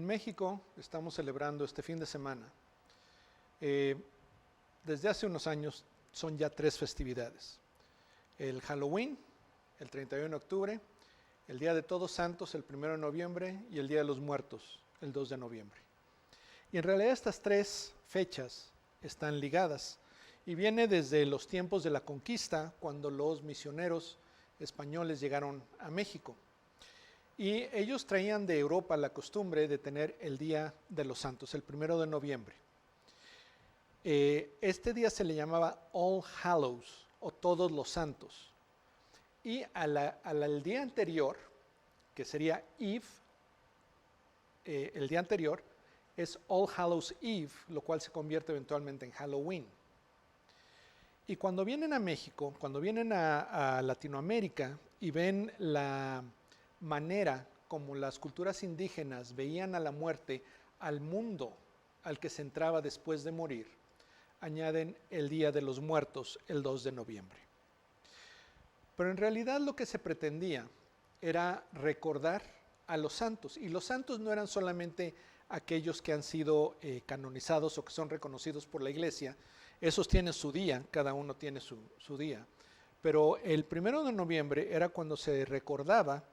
En México estamos celebrando este fin de semana. Eh, Desde hace unos años son ya 3 festividades. El Halloween, el 31 de octubre, el Día de Todos Santos, el 1 de noviembre, y el Día de los Muertos, el 2 de noviembre. Y en realidad estas 3 fechas están ligadas y viene desde los tiempos de la conquista, cuando los misioneros españoles llegaron a México. Y ellos traían de Europa la costumbre de tener el Día de los Santos, el 1 de noviembre. Este día se le llamaba All Hallows o Todos los Santos. Y al día anterior, que sería Eve, el día anterior es All Hallows Eve, lo cual se convierte eventualmente en Halloween. Y cuando vienen a México, cuando vienen a Latinoamérica y ven la manera como las culturas indígenas veían a la muerte, al mundo al que se entraba después de morir, añaden el Día de los Muertos, el 2 de noviembre. Pero en realidad lo que se pretendía era recordar a los santos, y los santos no eran solamente aquellos que han sido canonizados o que son reconocidos por la iglesia. Esos tienen su día, cada uno tiene su día, pero el 1 de noviembre era cuando se recordaba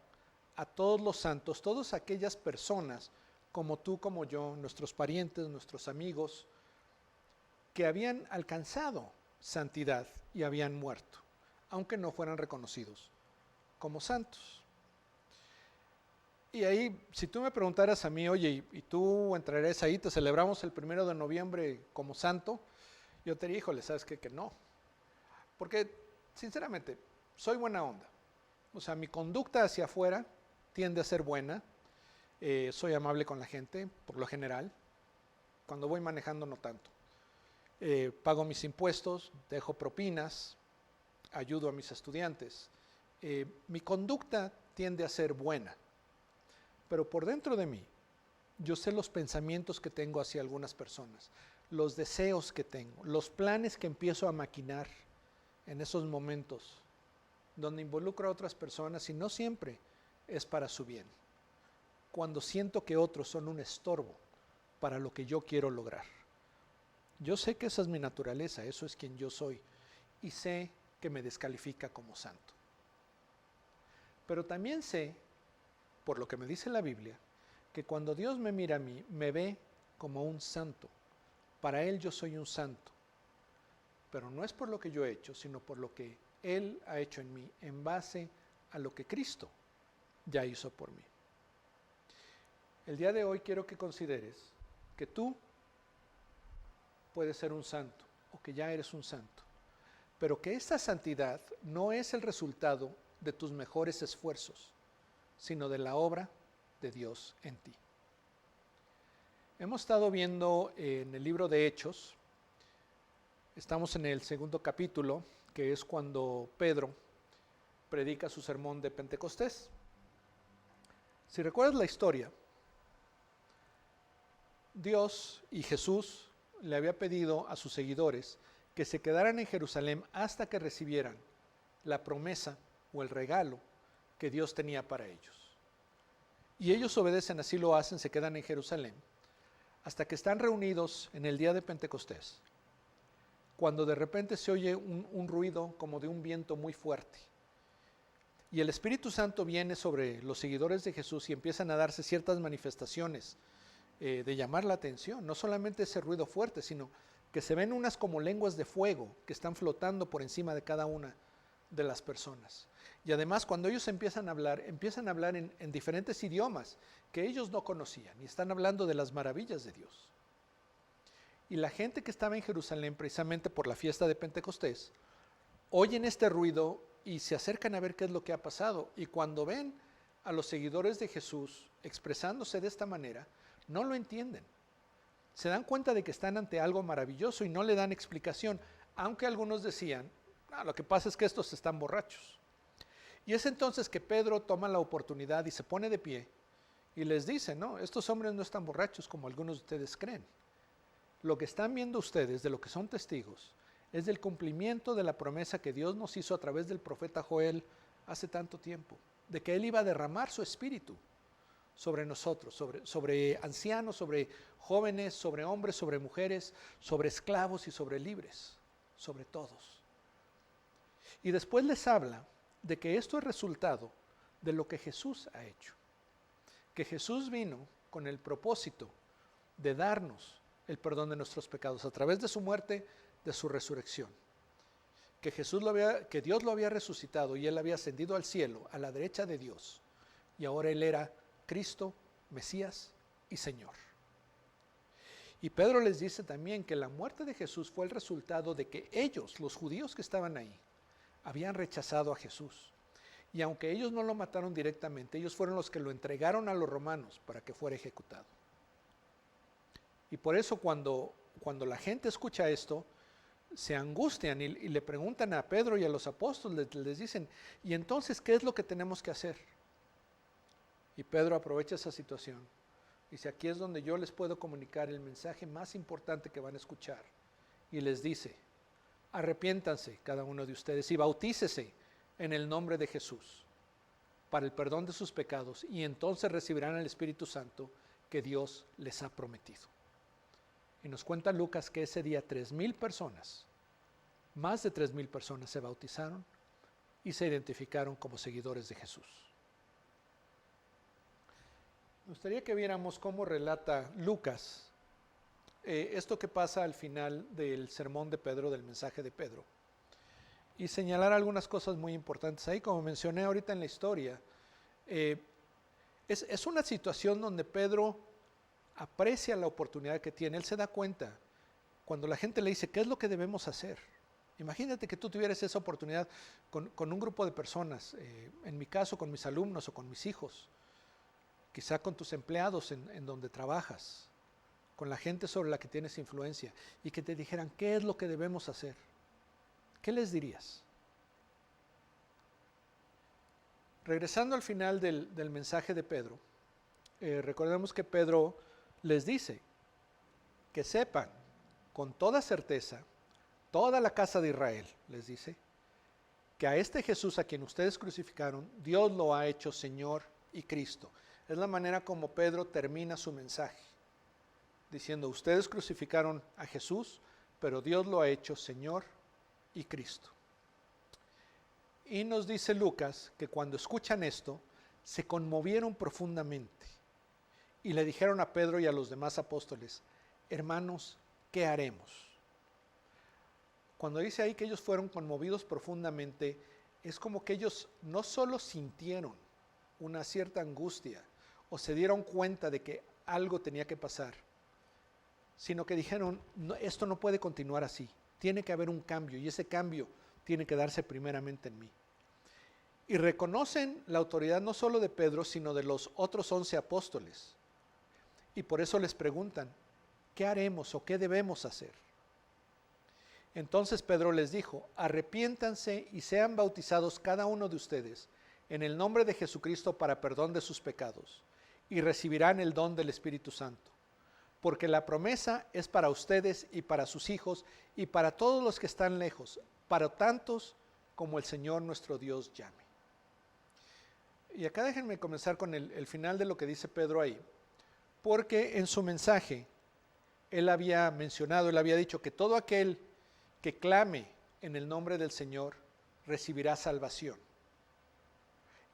a todos los santos, todas aquellas personas como tú, como yo, nuestros parientes, nuestros amigos, que habían alcanzado santidad y habían muerto, aunque no fueran reconocidos como santos. Y ahí, si tú me preguntaras a mí, oye, ¿y tú entrarías ahí, te celebramos el 1 de noviembre como santo? Yo te diría, híjole, ¿sabes qué? Que no. Porque, sinceramente, soy buena onda. O sea, mi conducta hacia afuera tiende a ser buena. Soy amable con la gente, por lo general. Cuando voy manejando, no tanto. Pago mis impuestos, dejo propinas, ayudo a mis estudiantes. Mi conducta tiende a ser buena. Pero por dentro de mí, yo sé los pensamientos que tengo hacia algunas personas, los deseos que tengo, los planes que empiezo a maquinar en esos momentos donde involucro a otras personas y no siempre es para su bien. Cuando siento que otros son un estorbo para lo que yo quiero lograr. Yo sé que esa es mi naturaleza, eso es quien yo soy, y sé que me descalifica como santo. Pero también sé, por lo que me dice la Biblia, que cuando Dios me mira a mí, me ve como un santo. Para Él yo soy un santo, pero no es por lo que yo he hecho, sino por lo que Él ha hecho en mí, en base a lo que Cristo ya hizo por mí. El día de hoy quiero que consideres que tú puedes ser un santo, o que ya eres un santo, pero que esta santidad no es el resultado de tus mejores esfuerzos, sino de la obra de Dios en ti. Hemos estado viendo en el libro de Hechos, estamos en el 2º capítulo, que es cuando Pedro predica su sermón de Pentecostés. Si recuerdas la historia, Dios y Jesús le había pedido a sus seguidores que se quedaran en Jerusalén hasta que recibieran la promesa o el regalo que Dios tenía para ellos. Y ellos obedecen, así lo hacen, se quedan en Jerusalén, hasta que están reunidos en el día de Pentecostés, cuando de repente se oye un ruido como de un viento muy fuerte. Y el Espíritu Santo viene sobre los seguidores de Jesús y empiezan a darse ciertas manifestaciones de llamar la atención. No solamente ese ruido fuerte, sino que se ven unas como lenguas de fuego que están flotando por encima de cada una de las personas. Y además, cuando ellos empiezan a hablar en diferentes idiomas que ellos no conocían y están hablando de las maravillas de Dios. Y la gente que estaba en Jerusalén precisamente por la fiesta de Pentecostés oyen este ruido y se acercan a ver qué es lo que ha pasado. Y cuando ven a los seguidores de Jesús expresándose de esta manera, no lo entienden. Se dan cuenta de que están ante algo maravilloso y no le dan explicación, aunque algunos decían, lo que pasa es que estos están borrachos. Y es entonces que Pedro toma la oportunidad y se pone de pie y les dice, no, estos hombres no están borrachos como algunos de ustedes creen. Lo que están viendo ustedes, de lo que son testigos, es del cumplimiento de la promesa que Dios nos hizo a través del profeta Joel hace tanto tiempo, de que Él iba a derramar su espíritu sobre nosotros, sobre ancianos, sobre jóvenes, sobre hombres, sobre mujeres, sobre esclavos y sobre libres, sobre todos. Y después les habla de que esto es resultado de lo que Jesús ha hecho. Que Jesús vino con el propósito de darnos el perdón de nuestros pecados a través de su muerte, de su resurrección. Que Dios lo había resucitado y Él había ascendido al cielo, a la derecha de Dios. Y ahora Él era Cristo, Mesías y Señor. Y Pedro les dice también que la muerte de Jesús fue el resultado de que ellos, los judíos que estaban ahí, habían rechazado a Jesús. Y aunque ellos no lo mataron directamente, ellos fueron los que lo entregaron a los romanos para que fuera ejecutado. Y por eso cuando la gente escucha esto, se angustian y le preguntan a Pedro y a los apóstoles, les dicen, ¿y entonces qué es lo que tenemos que hacer? Y Pedro aprovecha esa situación. Dice, aquí es donde yo les puedo comunicar el mensaje más importante que van a escuchar. Y les dice, arrepiéntanse cada uno de ustedes y bautícese en el nombre de Jesús para el perdón de sus pecados y entonces recibirán el Espíritu Santo que Dios les ha prometido. Y nos cuenta Lucas que ese día 3,000 personas, más de 3,000 personas se bautizaron y se identificaron como seguidores de Jesús. Me gustaría que viéramos cómo relata Lucas esto que pasa al final del sermón de Pedro, del mensaje de Pedro, y señalar algunas cosas muy importantes ahí. Como mencioné ahorita en la historia, es una situación donde Pedro aprecia la oportunidad que tiene. Él se da cuenta cuando la gente le dice, ¿qué es lo que debemos hacer? Imagínate que tú tuvieras esa oportunidad con un grupo de personas, en mi caso con mis alumnos o con mis hijos, quizá con tus empleados en donde trabajas, con la gente sobre la que tienes influencia, y que te dijeran, ¿qué es lo que debemos hacer? ¿Qué les dirías? Regresando al final del mensaje de Pedro, recordemos que Pedro les dice que sepan con toda certeza, toda la casa de Israel, les dice, que a este Jesús a quien ustedes crucificaron, Dios lo ha hecho Señor y Cristo. Es la manera como Pedro termina su mensaje, diciendo, ustedes crucificaron a Jesús, pero Dios lo ha hecho Señor y Cristo. Y nos dice Lucas que cuando escuchan esto, se conmovieron profundamente y le dijeron a Pedro y a los demás apóstoles, hermanos, ¿qué haremos? Cuando dice ahí que ellos fueron conmovidos profundamente, es como que ellos no solo sintieron una cierta angustia o se dieron cuenta de que algo tenía que pasar, sino que dijeron, no, esto no puede continuar así, tiene que haber un cambio y ese cambio tiene que darse primeramente en mí. Y reconocen la autoridad no solo de Pedro, sino de los otros 11 apóstoles. Y por eso les preguntan, ¿qué haremos o qué debemos hacer? Entonces Pedro les dijo, arrepiéntanse y sean bautizados cada uno de ustedes en el nombre de Jesucristo para perdón de sus pecados, y recibirán el don del Espíritu Santo. Porque la promesa es para ustedes y para sus hijos y para todos los que están lejos, para tantos como el Señor nuestro Dios llame. Y acá déjenme comenzar con el final de lo que dice Pedro ahí, porque en su mensaje él había mencionado, él había dicho que todo aquel que clame en el nombre del Señor recibirá salvación.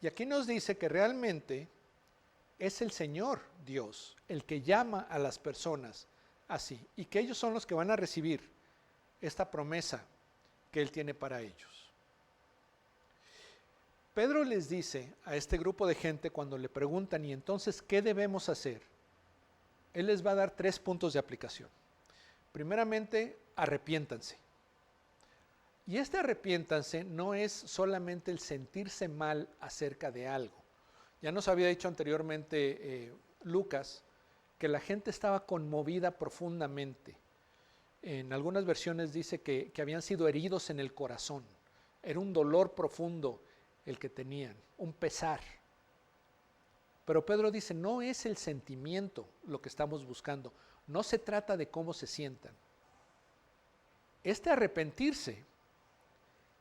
Y aquí nos dice que realmente es el Señor Dios el que llama a las personas así, y que ellos son los que van a recibir esta promesa que Él tiene para ellos. Pedro les dice a este grupo de gente cuando le preguntan, ¿y entonces qué debemos hacer? Él les va a dar 3 puntos de aplicación. Primeramente, arrepiéntanse. Y este arrepiéntanse no es solamente el sentirse mal acerca de algo. Ya nos había dicho anteriormente Lucas que la gente estaba conmovida profundamente. En algunas versiones dice que habían sido heridos en el corazón. Era un dolor profundo el que tenían, un pesar. Pero Pedro dice, no es el sentimiento lo que estamos buscando. No se trata de cómo se sientan. Este arrepentirse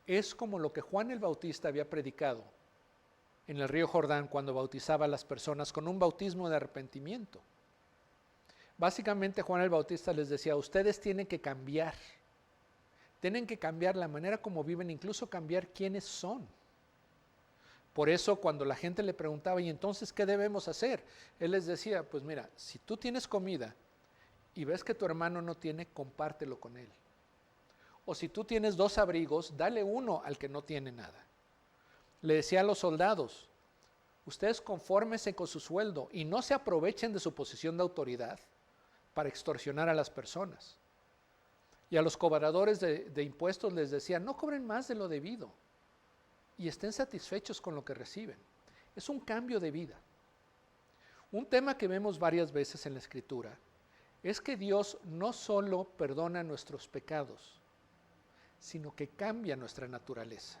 es como lo que Juan el Bautista había predicado en el río Jordán cuando bautizaba a las personas con un bautismo de arrepentimiento. Básicamente Juan el Bautista les decía, ustedes tienen que cambiar la manera como viven, incluso cambiar quiénes son. Por eso cuando la gente le preguntaba, ¿y entonces qué debemos hacer? Él les decía, pues mira, si tú tienes comida y ves que tu hermano no tiene, compártelo con él. O si tú tienes 2 abrigos, dale uno al que no tiene nada. Le decía a los soldados, ustedes confórmense con su sueldo y no se aprovechen de su posición de autoridad para extorsionar a las personas. Y a los cobradores de impuestos les decía, no cobren más de lo debido y estén satisfechos con lo que reciben. Es un cambio de vida. Un tema que vemos varias veces en la Escritura es que Dios no solo perdona nuestros pecados, sino que cambia nuestra naturaleza.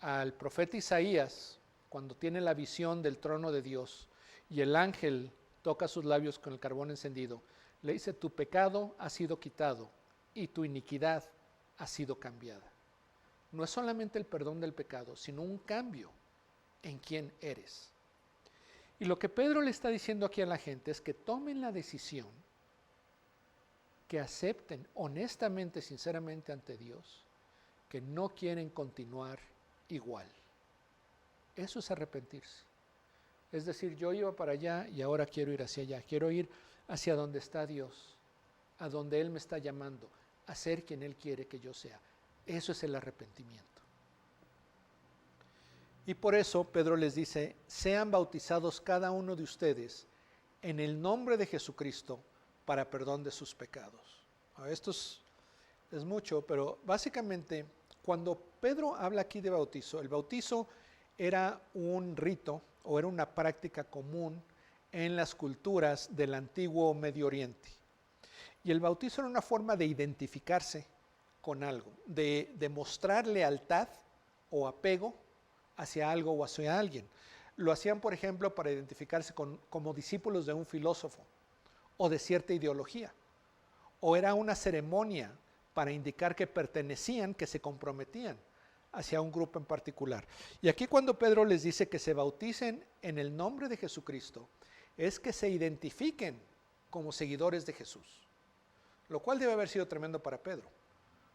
Al profeta Isaías, cuando tiene la visión del trono de Dios y el ángel toca sus labios con el carbón encendido, le dice, tu pecado ha sido quitado y tu iniquidad ha sido cambiada. No es solamente el perdón del pecado, sino un cambio en quién eres. Y lo que Pedro le está diciendo aquí a la gente es que tomen la decisión, que acepten honestamente, sinceramente ante Dios, que no quieren continuar igual. Eso es arrepentirse. Es decir, yo iba para allá y ahora quiero ir hacia allá. Quiero ir hacia donde está Dios, a donde Él me está llamando, a ser quien Él quiere que yo sea. Eso es el arrepentimiento. Y por eso Pedro les dice, sean bautizados cada uno de ustedes en el nombre de Jesucristo para perdón de sus pecados. Esto es mucho, pero básicamente cuando Pedro habla aquí de bautizo, el bautizo era un rito o era una práctica común en las culturas del antiguo Medio Oriente. Y el bautizo era una forma de identificarse con algo, de demostrar lealtad o apego hacia algo o hacia alguien. Lo hacían, por ejemplo, para identificarse como discípulos de un filósofo o de cierta ideología. O era una ceremonia para indicar que pertenecían, que se comprometían hacia un grupo en particular. Y aquí cuando Pedro les dice que se bauticen en el nombre de Jesucristo, es que se identifiquen como seguidores de Jesús. Lo cual debe haber sido tremendo para Pedro,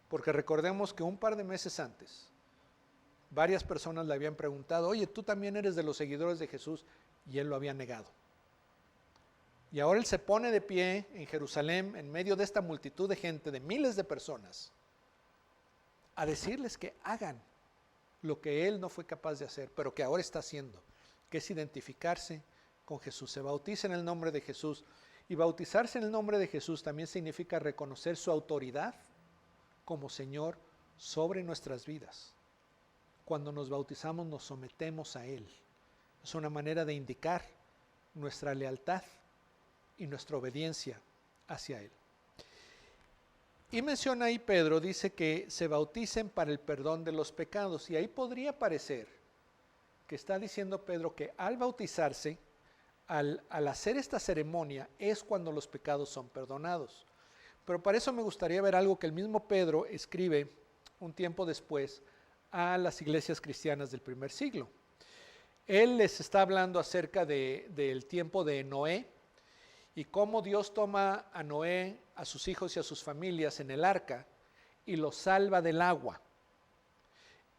porque recordemos que un par de meses antes, varias personas le habían preguntado, oye, ¿tú también eres de los seguidores de Jesús? Y él lo había negado. Y ahora él se pone de pie en Jerusalén, en medio de esta multitud de gente, de miles de personas, a decirles que hagan lo que él no fue capaz de hacer, pero que ahora está haciendo, que es identificarse con Jesús. Se bautiza en el nombre de Jesús. Y bautizarse en el nombre de Jesús también significa reconocer su autoridad como Señor sobre nuestras vidas. Cuando nos bautizamos nos sometemos a Él. Es una manera de indicar nuestra lealtad y nuestra obediencia hacia Él. Y menciona ahí Pedro, dice que se bauticen para el perdón de los pecados. Y ahí podría parecer que está diciendo Pedro que al bautizarse, al hacer esta ceremonia, es cuando los pecados son perdonados. Pero para eso me gustaría ver algo que el mismo Pedro escribe un tiempo después a las iglesias cristianas del primer siglo. Él les está hablando acerca del tiempo de Noé y cómo Dios toma a Noé, a sus hijos y a sus familias en el arca y los salva del agua.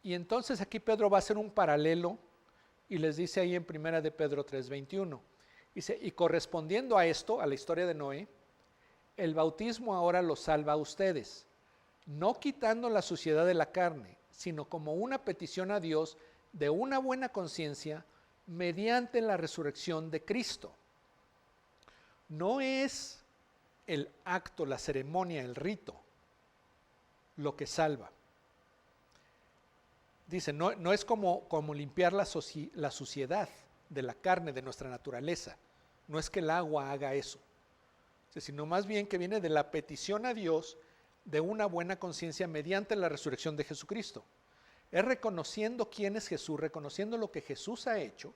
Y entonces aquí Pedro va a hacer un paralelo y les dice ahí en primera de Pedro 3:21. Dice, y correspondiendo a esto, a la historia de Noé, el bautismo ahora los salva a ustedes, no quitando la suciedad de la carne, sino como una petición a Dios de una buena conciencia mediante la resurrección de Cristo. No es el acto, la ceremonia, el rito, lo que salva. Dice, no es como limpiar la suciedad de la carne, de nuestra naturaleza. No es que el agua haga eso, sino más bien que viene de la petición a Dios de una buena conciencia mediante la resurrección de Jesucristo. Es reconociendo quién es Jesús, reconociendo lo que Jesús ha hecho,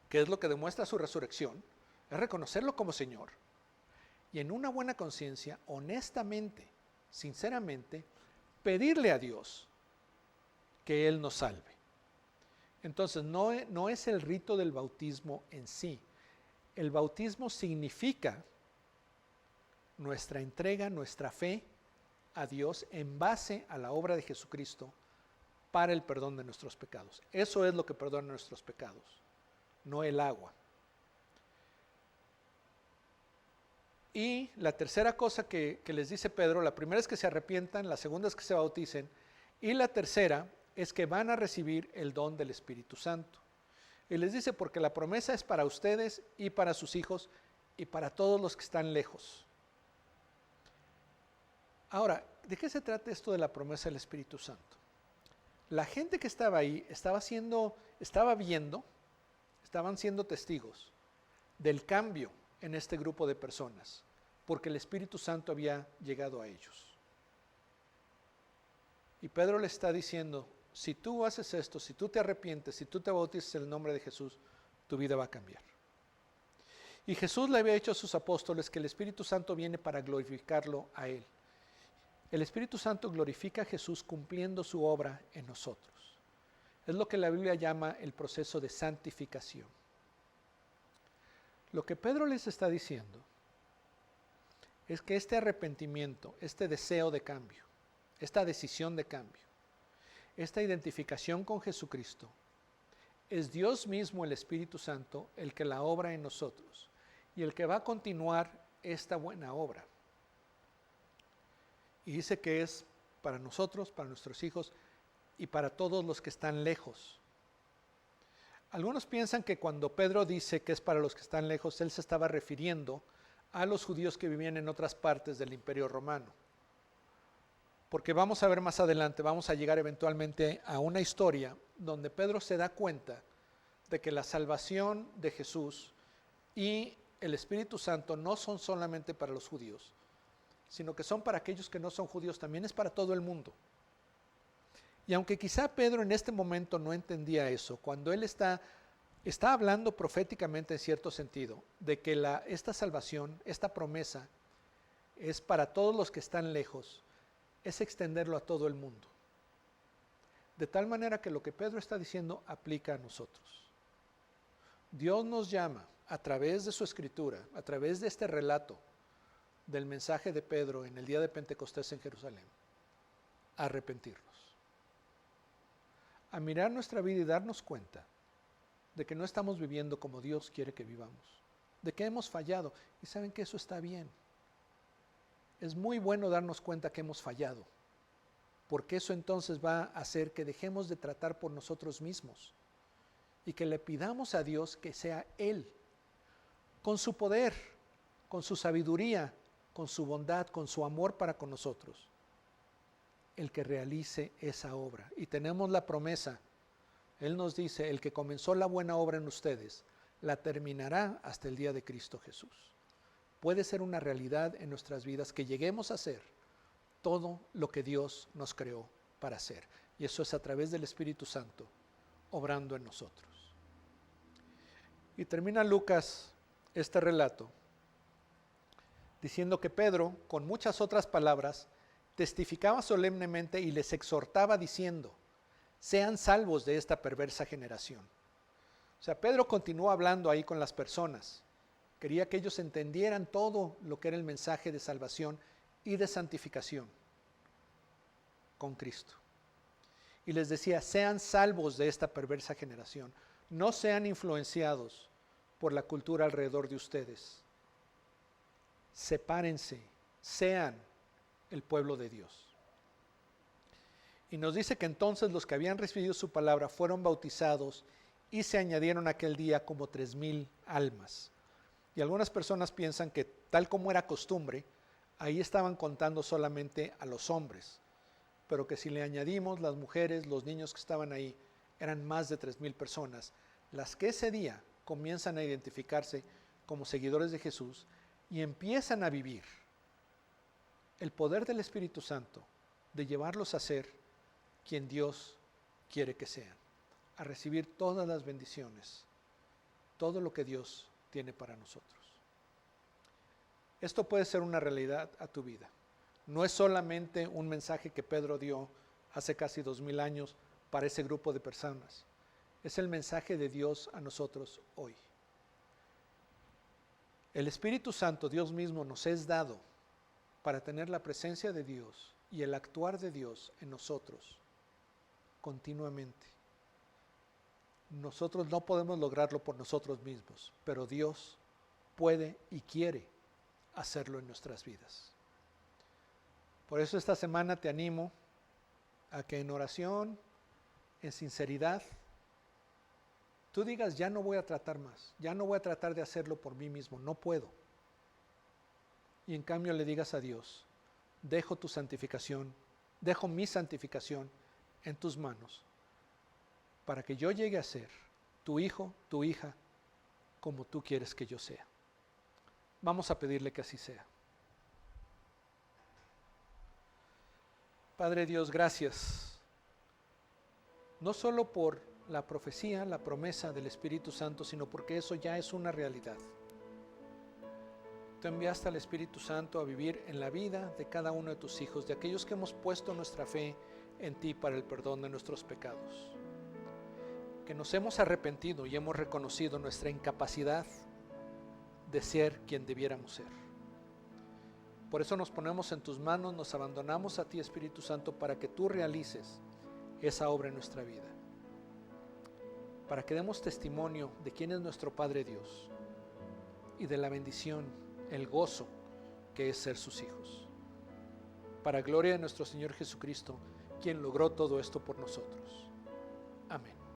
que es lo que demuestra su resurrección, es reconocerlo como Señor. Y en una buena conciencia, honestamente, sinceramente, pedirle a Dios que Él nos salve. Entonces, no es el rito del bautismo en sí. El bautismo significa nuestra entrega, nuestra fe a Dios en base a la obra de Jesucristo para el perdón de nuestros pecados. Eso es lo que perdona nuestros pecados, no el agua. Y la tercera cosa que les dice Pedro, la primera es que se arrepientan, la segunda es que se bauticen, y la tercera es que van a recibir el don del Espíritu Santo. Y les dice, porque la promesa es para ustedes y para sus hijos y para todos los que están lejos. Ahora, ¿de qué se trata esto de la promesa del Espíritu Santo? La gente que estaba ahí estaban siendo testigos del cambio en este grupo de personas, porque el Espíritu Santo había llegado a ellos. Y Pedro le está diciendo, si tú haces esto, si tú te arrepientes, si tú te bautizas en el nombre de Jesús, tu vida va a cambiar. Y Jesús le había dicho a sus apóstoles que el Espíritu Santo viene para glorificarlo a Él. El Espíritu Santo glorifica a Jesús cumpliendo su obra en nosotros. Es lo que la Biblia llama el proceso de santificación. Lo que Pedro les está diciendo es que este arrepentimiento, este deseo de cambio, esta decisión de cambio, esta identificación con Jesucristo, es Dios mismo, el Espíritu Santo, el que la obra en nosotros y el que va a continuar esta buena obra. Y dice que es para nosotros, para nuestros hijos y para todos los que están lejos. Algunos piensan que cuando Pedro dice que es para los que están lejos, él se estaba refiriendo a los judíos que vivían en otras partes del Imperio Romano. Porque vamos a ver más adelante, vamos a llegar eventualmente a una historia donde Pedro se da cuenta de que la salvación de Jesús y el Espíritu Santo no son solamente para los judíos, sino que son para aquellos que no son judíos, también es para todo el mundo. Y aunque quizá Pedro en este momento no entendía eso, cuando él está hablando proféticamente en cierto sentido, de que esta salvación, esta promesa, es para todos los que están lejos, es extenderlo a todo el mundo. De tal manera que lo que Pedro está diciendo aplica a nosotros. Dios nos llama a través de su escritura, a través de este relato del mensaje de Pedro en el día de Pentecostés en Jerusalén, a arrepentirnos, a mirar nuestra vida y darnos cuenta de que no estamos viviendo como Dios quiere que vivamos, de que hemos fallado, y saben que eso está bien. Es muy bueno darnos cuenta que hemos fallado, porque eso entonces va a hacer que dejemos de tratar por nosotros mismos y que le pidamos a Dios que sea Él, con su poder, con su sabiduría, con su bondad, con su amor para con nosotros, el que realice esa obra. Y tenemos la promesa, Él nos dice, el que comenzó la buena obra en ustedes, la terminará hasta el día de Cristo Jesús. Puede ser una realidad en nuestras vidas que lleguemos a hacer todo lo que Dios nos creó para hacer. Y eso es a través del Espíritu Santo, obrando en nosotros. Y termina Lucas este relato diciendo que Pedro, con muchas otras palabras, testificaba solemnemente y les exhortaba diciendo, sean salvos de esta perversa generación. O sea, Pedro continuó hablando ahí con las personas. Quería que ellos entendieran todo lo que era el mensaje de salvación y de santificación con Cristo. Y les decía, sean salvos de esta perversa generación. No sean influenciados por la cultura alrededor de ustedes. Sepárense, sean el pueblo de Dios. Y nos dice que entonces los que habían recibido su palabra fueron bautizados y se añadieron aquel día como 3,000 almas. Y algunas personas piensan que tal como era costumbre, ahí estaban contando solamente a los hombres, pero que si le añadimos las mujeres, los niños que estaban ahí, eran más de 3,000 personas, las que ese día comienzan a identificarse como seguidores de Jesús y empiezan a vivir el poder del Espíritu Santo de llevarlos a ser quien Dios quiere que sean, a recibir todas las bendiciones, todo lo que Dios tiene para nosotros. Esto puede ser una realidad a tu vida. No es solamente un mensaje que Pedro dio hace casi 2000 años para ese grupo de personas. Es el mensaje de Dios a nosotros hoy. El Espíritu Santo, Dios mismo, nos es dado para tener la presencia de Dios y el actuar de Dios en nosotros continuamente. Nosotros no podemos lograrlo por nosotros mismos, pero Dios puede y quiere hacerlo en nuestras vidas. Por eso esta semana te animo a que en oración, en sinceridad, tú digas, ya no voy a tratar más, ya no voy a tratar de hacerlo por mí mismo, no puedo. Y en cambio le digas a Dios, dejo tu santificación, dejo mi santificación en tus manos, para que yo llegue a ser tu hijo, tu hija, como tú quieres que yo sea. Vamos a pedirle que así sea. Padre Dios, gracias, no solo por la profecía, la promesa del Espíritu Santo, sino porque eso ya es una realidad. Tú enviaste al Espíritu Santo a vivir en la vida de cada uno de tus hijos, de aquellos que hemos puesto nuestra fe en ti para el perdón de nuestros pecados. Que nos hemos arrepentido y hemos reconocido nuestra incapacidad de ser quien debiéramos ser. Por eso nos ponemos en tus manos, nos abandonamos a ti, Espíritu Santo, para que tú realices esa obra en nuestra vida. Para que demos testimonio de quién es nuestro Padre Dios y de la bendición, el gozo que es ser sus hijos. Para gloria de nuestro Señor Jesucristo, quien logró todo esto por nosotros.